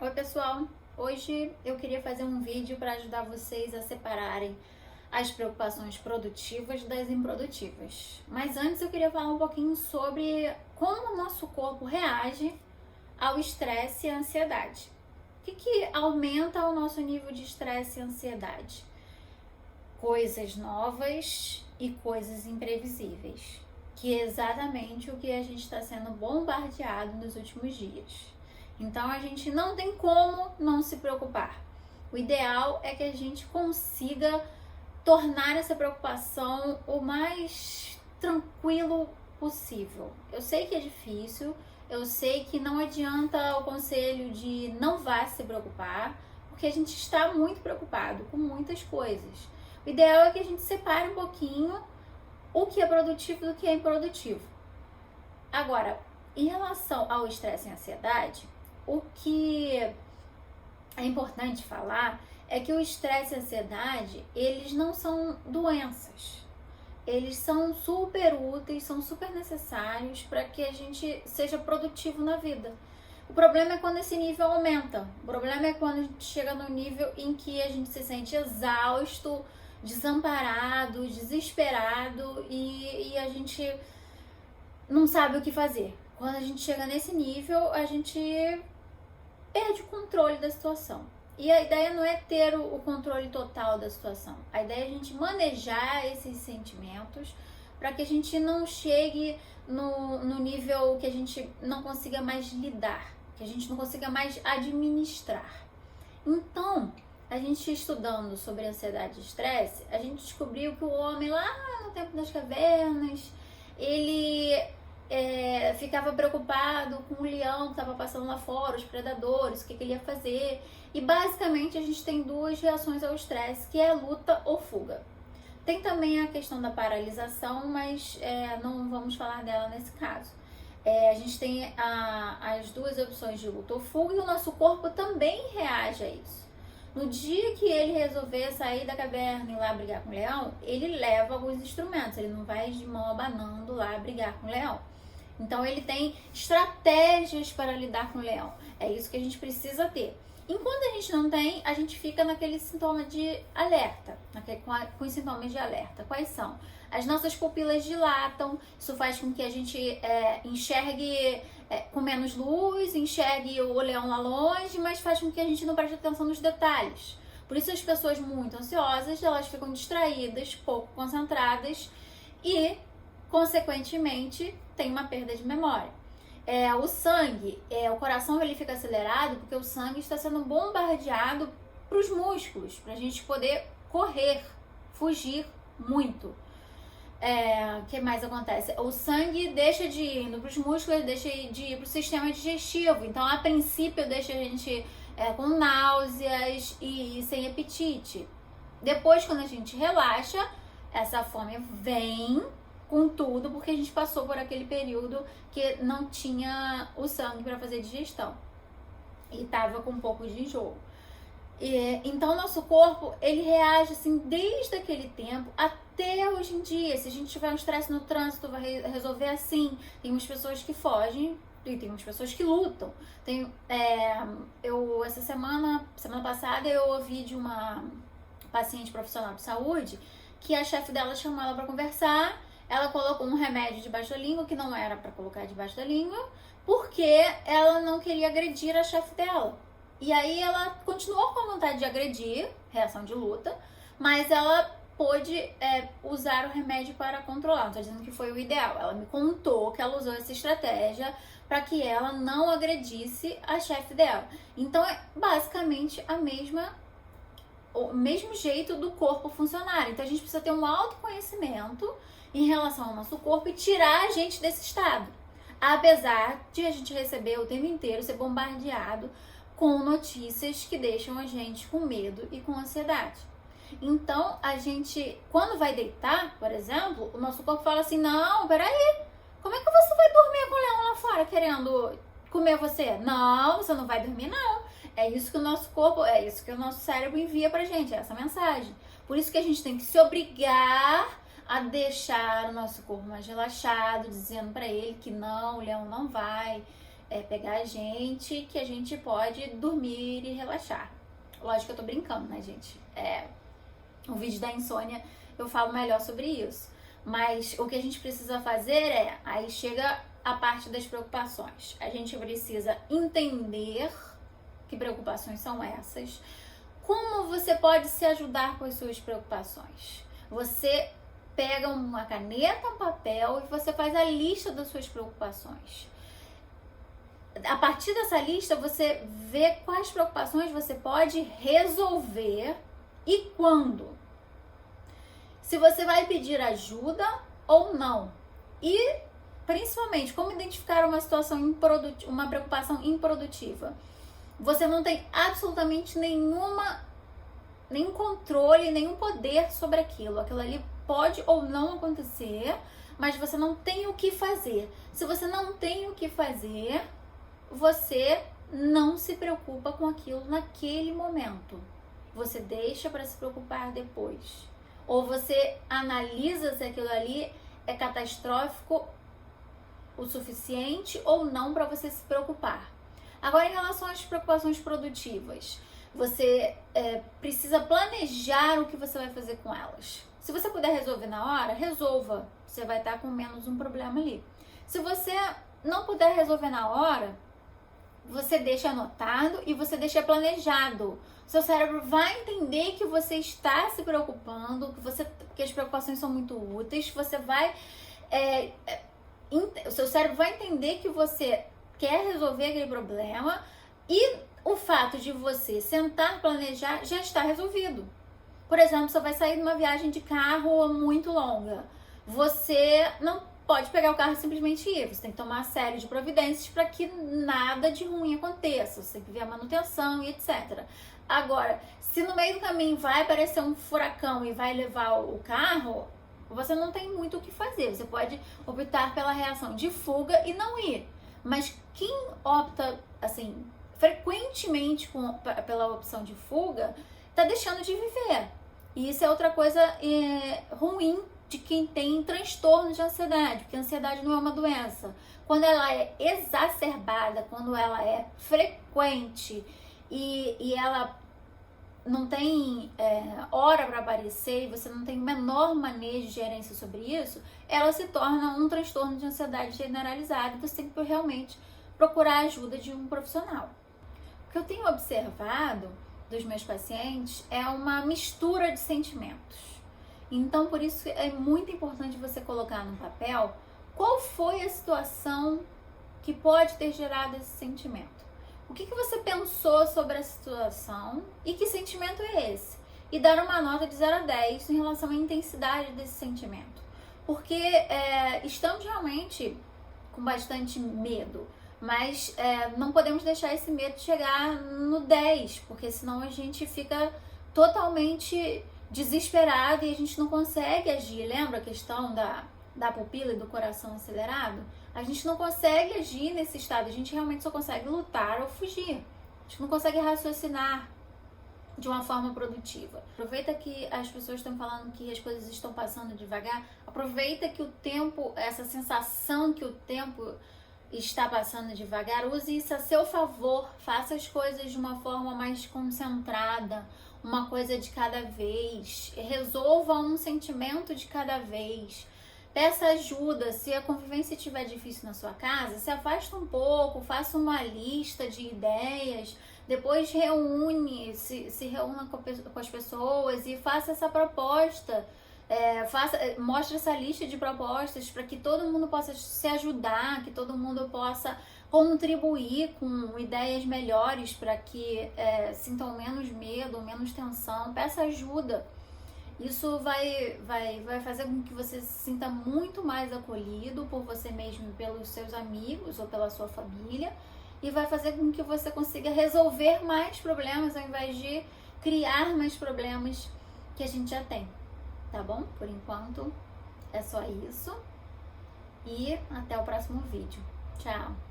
Oi pessoal, hoje eu queria fazer um vídeo para ajudar vocês a separarem as preocupações produtivas das improdutivas. Mas antes eu queria falar um pouquinho sobre como o nosso corpo reage ao estresse e à ansiedade. O que aumenta o nosso nível de estresse e ansiedade? Coisas novas e coisas imprevisíveis, que é exatamente o que a gente está sendo bombardeado nos últimos dias. Então a gente não tem como não se preocupar. O ideal é que a gente consiga tornar essa preocupação o mais tranquilo possível. Eu sei que é difícil, eu sei que não adianta o conselho de não vá se preocupar, porque a gente está muito preocupado com muitas coisas. O ideal é que a gente separe um pouquinho o que é produtivo do que é improdutivo. Agora, em relação ao estresse e ansiedade, o que é importante falar é que o estresse e a ansiedade, eles não são doenças. Eles são super úteis, são super necessários para que a gente seja produtivo na vida. O problema é quando esse nível aumenta. O problema é quando a gente chega no nível em que a gente se sente exausto, desamparado, desesperado e a gente não sabe o que fazer. Quando a gente chega nesse nível, a gente perde o controle da situação. E a ideia não é ter o controle total da situação. A ideia é a gente manejar esses sentimentos para que a gente não chegue no nível que a gente não consiga mais lidar, que a gente não consiga mais administrar. Então, a gente estudando sobre ansiedade e estresse, a gente descobriu que o homem lá no tempo das cavernas, ele ficava preocupado com o leão que estava passando lá fora, os predadores, o que ele ia fazer. E basicamente a gente tem duas reações ao estresse, que é luta ou fuga. Tem também a questão da paralisação, mas não vamos falar dela nesse caso. A gente tem as duas opções de luta ou fuga e o nosso corpo também reage a isso. No dia que ele resolver sair da caverna e ir lá brigar com o leão, ele leva alguns instrumentos, ele não vai de mão abanando lá brigar com o leão. Então ele tem estratégias para lidar com o leão. É isso que a gente precisa ter. Enquanto a gente não tem, a gente fica naquele sintoma de alerta, com os sintomas de alerta. Quais são? As nossas pupilas dilatam, isso faz com que a gente enxergue com menos luz, enxergue o leão lá longe, mas faz com que a gente não preste atenção nos detalhes. Por isso as pessoas muito ansiosas, elas ficam distraídas, pouco concentradas e, consequentemente, tem uma perda de memória. O sangue, o coração ele fica acelerado porque o sangue está sendo bombardeado para os músculos, para a gente poder correr, fugir muito. O que mais acontece? O sangue deixa de ir para os músculos, deixa de ir para o sistema digestivo. Então, a princípio, deixa a gente com náuseas e sem apetite. Depois, quando a gente relaxa, essa fome vem com tudo, porque a gente passou por aquele período que não tinha o sangue para fazer digestão e tava com um pouco de enjoo. Então nosso corpo ele reage assim desde aquele tempo até hoje em dia. Se a gente tiver um estresse no trânsito, vai resolver assim. Tem umas pessoas que fogem e tem umas pessoas que lutam. Essa semana passada eu ouvi de uma paciente profissional de saúde que a chefe dela chamou ela para conversar. Ela colocou um remédio debaixo da língua que não era para colocar debaixo da língua, porque ela não queria agredir a chefe dela. E aí ela continuou com a vontade de agredir, reação de luta, mas ela pôde usar o remédio para controlar. Não estou dizendo que foi o ideal. Ela me contou que ela usou essa estratégia para que ela não agredisse a chefe dela. Então é basicamente o mesmo jeito do corpo funcionar. Então a gente precisa ter um autoconhecimento em relação ao nosso corpo e tirar a gente desse estado. Apesar de a gente receber o tempo inteiro, ser bombardeado com notícias que deixam a gente com medo e com ansiedade. Então, a gente, quando vai deitar, por exemplo, o nosso corpo fala assim, não, peraí, como é que você vai dormir com o leão lá fora querendo comer você? Não, você não vai dormir não. É isso que o nosso corpo, é isso que o nosso cérebro envia pra gente, essa mensagem. Por isso que a gente tem que se obrigar a deixar o nosso corpo mais relaxado, dizendo pra ele que não, o leão não vai pegar a gente, que a gente pode dormir e relaxar. Lógico que eu tô brincando, né, gente? O vídeo da insônia eu falo melhor sobre isso. Mas o que a gente precisa fazer aí chega a parte das preocupações. A gente precisa entender que preocupações são essas. Como você pode se ajudar com as suas preocupações? Você pega uma caneta, um papel e você faz a lista das suas preocupações. A partir dessa lista, você vê quais preocupações você pode resolver e quando. Se você vai pedir ajuda ou não. E, principalmente, como identificar uma situação improdutiva, uma preocupação improdutiva. Você não tem absolutamente nenhum controle, nenhum poder sobre aquilo. Aquilo ali pode ou não acontecer, mas você não tem o que fazer. Se você não tem o que fazer, você não se preocupa com aquilo naquele momento. Você deixa para se preocupar depois. Ou você analisa se aquilo ali é catastrófico o suficiente ou não para você se preocupar. Agora, em relação às preocupações produtivas, você precisa planejar o que você vai fazer com elas. Se você puder resolver na hora, resolva. Você vai estar com menos um problema ali. Se você não puder resolver na hora, você deixa anotado e você deixa planejado. Seu cérebro vai entender que você está se preocupando, que as preocupações são muito úteis. Você vai, o seu cérebro vai entender que você quer resolver aquele problema e o fato de você sentar, planejar, já está resolvido. Por exemplo, você vai sair de uma viagem de carro muito longa. Você não pode pegar o carro e simplesmente ir. Você tem que tomar uma série de providências para que nada de ruim aconteça. Você tem que ver a manutenção e etc. Agora, se no meio do caminho vai aparecer um furacão e vai levar o carro, você não tem muito o que fazer. Você pode optar pela reação de fuga e não ir. Mas quem opta, assim, frequentemente pela opção de fuga, tá deixando de viver. E isso é outra coisa ruim de quem tem transtorno de ansiedade, porque a ansiedade não é uma doença. Quando ela é exacerbada, quando ela é frequente e ela não tem hora para aparecer e você não tem o menor manejo de gerência sobre isso, ela se torna um transtorno de ansiedade generalizado e você tem que realmente procurar a ajuda de um profissional. O que eu tenho observado dos meus pacientes é uma mistura de sentimentos. Então, por isso é muito importante você colocar no papel qual foi a situação que pode ter gerado esse sentimento. O que você pensou sobre a situação e que sentimento é esse? E dar uma nota de 0 a 10 em relação à intensidade desse sentimento. Porque estamos realmente com bastante medo, mas não podemos deixar esse medo chegar no 10, porque senão a gente fica totalmente desesperado e a gente não consegue agir. Lembra a questão da pupila e do coração acelerado? A gente não consegue agir nesse estado, a gente realmente só consegue lutar ou fugir. A gente não consegue raciocinar de uma forma produtiva. Aproveita que as pessoas estão falando que as coisas estão passando devagar, aproveita que o tempo, essa sensação que o tempo está passando devagar, use isso a seu favor, faça as coisas de uma forma mais concentrada, uma coisa de cada vez, resolva um sentimento de cada vez. Peça ajuda, se a convivência estiver difícil na sua casa, se afasta um pouco, faça uma lista de ideias, depois se reúna com as pessoas e faça essa proposta, mostre essa lista de propostas para que todo mundo possa se ajudar, que todo mundo possa contribuir com ideias melhores para que sintam menos medo, menos tensão. Peça ajuda. Isso vai fazer com que você se sinta muito mais acolhido por você mesmo, pelos seus amigos ou pela sua família, e vai fazer com que você consiga resolver mais problemas ao invés de criar mais problemas que a gente já tem, tá bom? Por enquanto é só isso e até o próximo vídeo. Tchau!